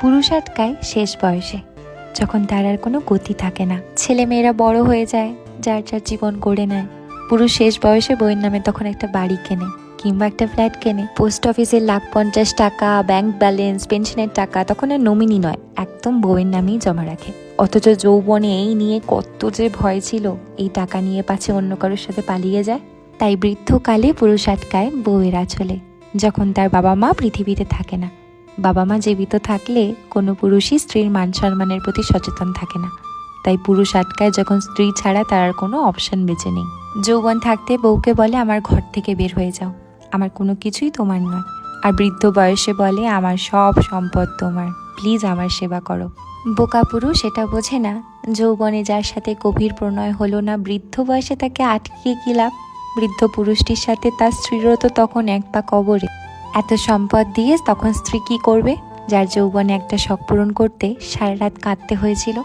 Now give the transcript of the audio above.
পুরুষ আটকায় শেষ বয়সে, যখন তার আর কোনো গতি থাকে না। ছেলে মেয়েরা বড় হয়ে যায়, যার যার জীবন গড়ে নেয়। পুরুষ শেষ বয়সে বউয়ের নামে তখন একটা বাড়ি কেনে কিংবা একটা ফ্ল্যাট কেনে। পোস্ট অফিসের 1,50,000 টাকা, ব্যাংক ব্যালেন্স, পেনশনের টাকা তখন আর নমিনি নয়, একদম বউয়ের নামেই জমা রাখে। অথচ যৌবনে এই নিয়ে কত যে ভয় ছিল, এই টাকা নিয়ে পাছে অন্য কারোর সাথে পালিয়ে যায়। তাই বৃদ্ধকালে পুরুষ আটকায় বউয়ের আঁচলে, যখন তার বাবা মা পৃথিবীতে থাকে না। বাবা মা জীবিত থাকলে কোনো পুরুষই স্ত্রীর মান সম্মানের প্রতি সচেতন থাকে না। তাই পুরুষ আটকায় যখন স্ত্রী ছাড়া তার আর কোনো অপশন বেঁচে নেই। যৌবন থাকতে বউকে বলে আমার ঘর থেকে বের হয়ে যাও, আমার কোনো কিছুই তোমার নয়। আর বৃদ্ধ বয়সে বলে আমার সব সম্পদ তোমার, প্লিজ আমার সেবা করো। বোকা পুরুষ এটা বোঝে না, যৌবনে যার সাথে গভীর প্রণয় হলো না, বৃদ্ধ বয়সে তাকে আটকে কি লাভ। বৃদ্ধ পুরুষটির সাথে তার স্ত্রীরও তো তখন এক পা কবরে। এত সম্পদ দিয়ে তখন স্ত্রী কি করবে, যার যৌবনে একটা শখ পূরণ করতে সারা রাত কাঁদতে হয়েছিল।